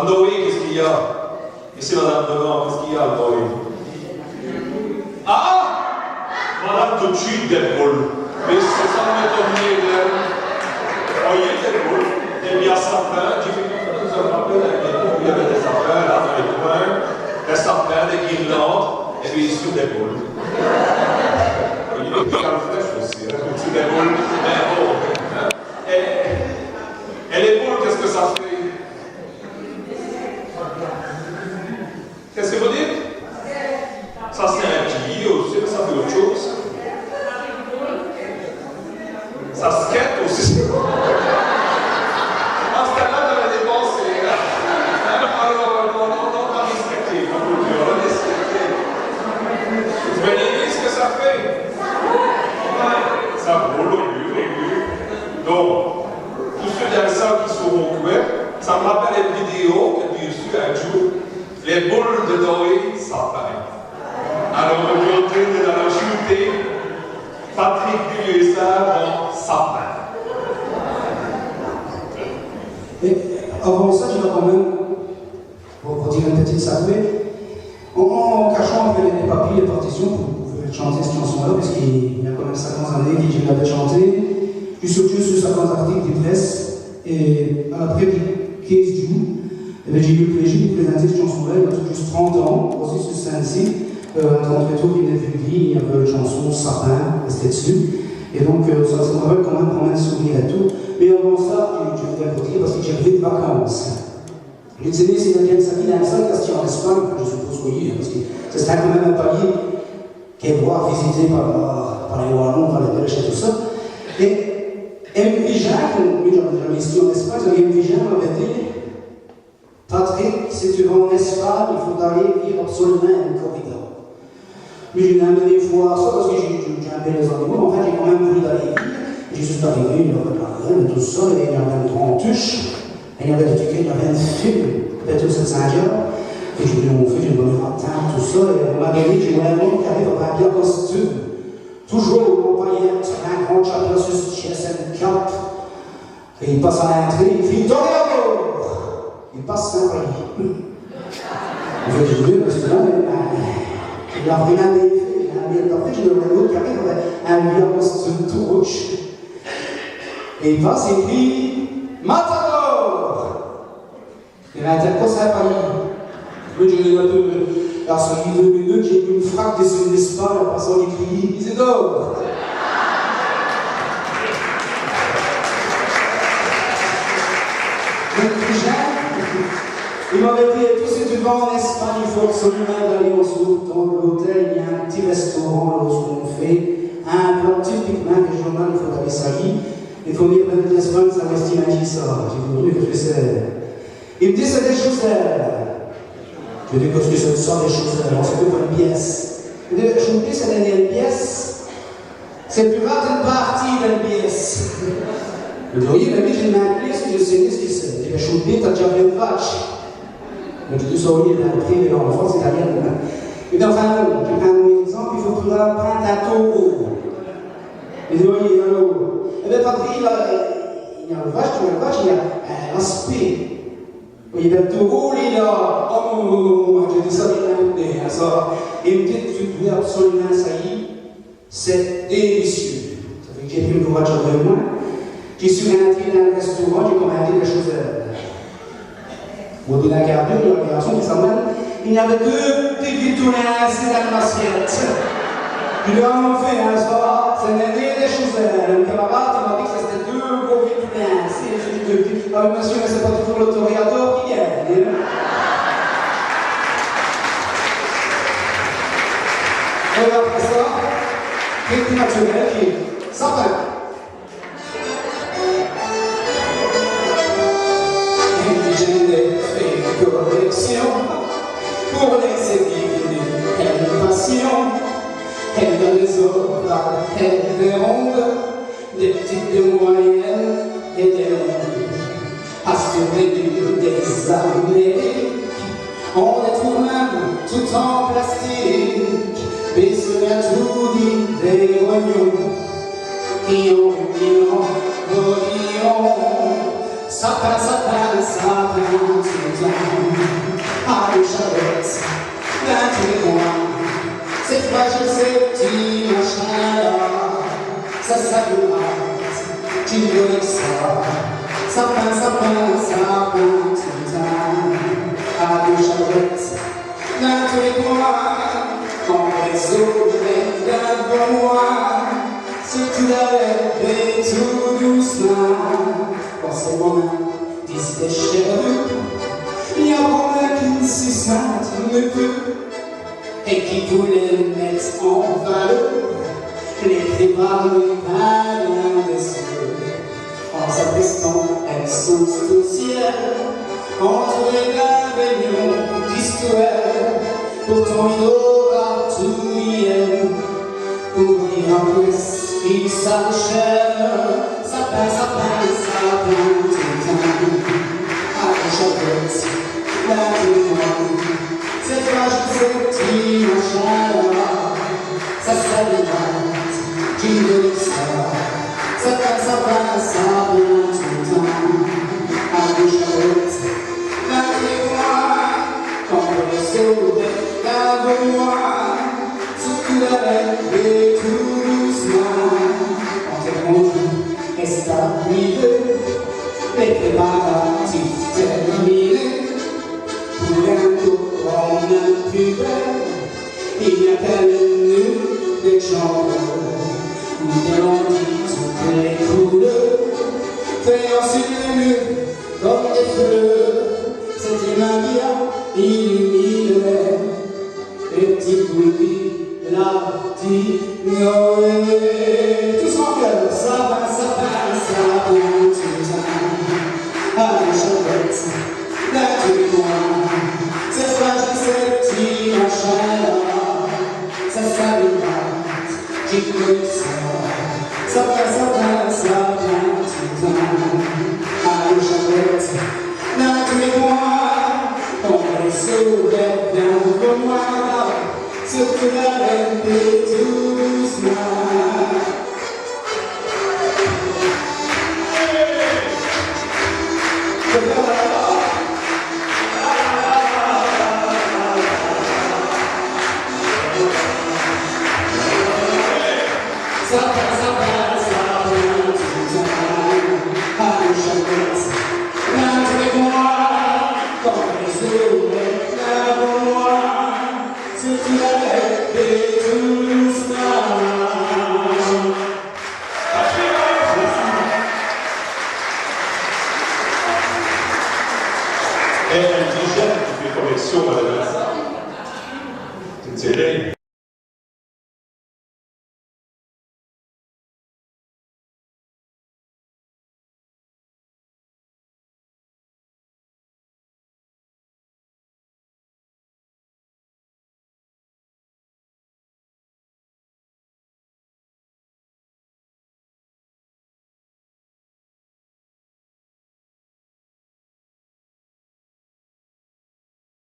Andoé, qu'est-ce qu'il y a? Ici, madame devant, qu'est-ce qu'il y a, Andoé? Ah! Madame, tout de suite, des boules. Mais c'est ça m'étonner d'elle. Voyez, des boules. Il y a sapin, j'ai fait comme ça, nous avons rappelé avec des boules, il y avait des sapins là dans les coins, des sapins, des guirlandes, et puis sur des boules. Il y a des calfrèches aussi, sur des boules. Mais bon, hein? Et les boules, qu'est-ce que ça fait? Qu'est-ce que vous dites? Ça c'est un petit aussi, mais ça fait autre chose. Ça skate aussi. En ce cas-là, j'avais dépensé. Alors, on va respecter. On va respecter. Vous voyez ce que ça fait? Ça roule au but. Donc, tous ceux dans la salle qui sont au couvert, ça me rappelle une vidéo que j'ai reçue un jour. Les boules de Noé, ça paraît. Alors aujourd'hui, nous allons ajouter Patrick Duluessard en sapin. Et avant ça, je vais quand même, pour dire une petite saluée, en cachant un peu les papiers, les partitions, pour pouvoir chanter cette chanson-là, parce qu'il y a quand même 50 années que je l'avais chantée. Je suis sorti sur 50 articles de presse, et après 15 jours, j'ai eu le plaisir de présenter cette chanson-là, il y a tout juste 30 ans, aussi sur scène-ci. Dans le retour qui venait de Vully, il y avait une chanson Sapin, c'était dessus. Et donc, ça me rappelle quand même un souvenir et tout. Mais avant ça, je voudrais vous dire, parce que j'ai pris de vacances. J'ai dit, c'est quelqu'un sa vie dans ça, parce en Espagne, je suppose oui, parce que ce serait quand même un palier qu'elle voit visiter par les Wallons, par les Belges et tout ça. Et M. Jacques, oui, j'avais ici en Espagne, M. Jacques m'avait dit, Patrick, si tu vas en Espagne, il faut aller vivre absolument une corrida. Mais j'ai amené une fois ça parce que j'ai un peu les animaux. En fait, j'ai quand même voulu aller vivre. Je suis arrivé, il y avait de la graine et tout ça, et il y avait une grande tuche, et il y avait des trucs, il y avait un film, peut-être cette Saint-Jean. Et j'ai dit, mon fils, j'ai donné ma table, tout ça, et on m'a dit, j'ai un homme qui arrive avec un bien costume. Toujours en paillette, un grand chapeau sur ce chest, une cape. Et il passe à l'entrée, il fait Toréador! Il passe sans payer. En fait, j'ai dit, parce que là, il a rien fait. Après, j'ai donné un autre qui arrive avec un vieux costume tout rouge. Et il passe et crie Matador! Il a été quoi ça à Paris? Oui, j'ai eu un peu. Alors, sur les 2 minutes, j'ai eu une frappe de l'espace en passant les cris Isidore! Il m'avait dit, tout si tu vas en Espagne, il faut absolument aller au souk, dans l'hôtel, il y a un petit restaurant, là, où on fait un plat typiquement régional, il faut aller salir. Il faut venir de l'Espagne, ça reste imaginer ça. J'ai voulu que je sais. Il me dit, c'est des choses. Je dis, qu'est-ce que c'est ça, des choses? On sait pas une pièce. Je me dis, c'est une pièce. C'est plus rare d'une partie d'une pièce. Le doyer m'a dit, j'ai une clé, si je sais ce que c'est. Je dis, je me dis, t'as déjà vu une vache. Donc, je dis, ça, oui, il a pris en France italienne. Et dans un mot, je prends un exemple, il faut prendre un taureau. Il dit, oui, alors. Eh bien, Patrick, il y a une vache, il y a un spé. Il y a un taureau, il y a. Oh, j'ai dit ça, il a ça. Et il me dit, tu dois absolument ça y est, c'est délicieux. Ça fait que j'ai pris une voiture de moi. J'ai suis rentré dans le restaurant, j'ai commandé des choses. Au bout de la gare il y a un garçon qui s'emmène. Il y avait 2 petits vitulins assis dans l'assiette. Je lui ai fait un soir, c'est des choses. Le camarade m'a dit que c'était 2 gros vitulins assis. J'ai dit 2 petits. Ah, monsieur, mais c'est pas toujours le Toréador qui gagne. Et après ça, quelque naturel qui est sapin. Correction pour les équilibres, quelle passion, elle donne des ovales, elle des rondes, des petites, des moyennes et des rondes. Assurées des Amériques, on les trouve même tout en plastique, et sur un tout dit des rognons qui ont sapin, sapin, sapin, tout le temps. Ah, les charrettes, dans tous les coins. C'est fragile, ces petits machins-là. Ça s'appelle, tu ne connais que ça. Sapin, sapin, sapin, tout le temps. Ah, les charrettes, dans tous les coins. Quand les eaux viennent devant moi, si tu l'avais fait tout doucement, forcément, disent les chèvres, il y a vraiment qu'une si sainte ne peut, et qui voulait mettre en valeur les préparer à l'un des cieux. En s'attestant, elles sautent au ciel, entre la réunion d'histoire, pourtant il aura tout hier, pour dire un peu il s'enchaîne, sapin, sapin, sapin, tout le temps. À la chapette, la témoin, c'est fragile, ce petit machin-là, ça s'alimente, d'une délicieux. Sapin, sapin, sapin, tout le temps. À la chapette, la témoin, quand les eaux devant moi, surtout la reine et tout doucement. Quand elle monte et stabilisée, les préparatifs terminés, pour bientôt on n'a plus belle, il n'y a qu'elle nuit des chambres, où grandit toutes les couleurs, faisant sur les murs comme des fleurs, c'est une lumière illuminée, les petits bougies, la petite Noël. Tous en cœur, sapin, sapin, sapin, tout le temps. À la chapette, dans tous les coins, c'est fragile, ces petits machins-là, ça s'alimente, qui connaît ça. Sapin, sapin, sapin, tout le temps. À la chapette, dans tous les coins, quand les sauvaient devant moi, surtout la reine et tout doucement. Sapin, sapin, sapin, tout le temps. À la chapette, dans tous les coins, quand les eaux devant moi, surtout la reine et tout doucement. È un t-shirt di collezione, c'est une série.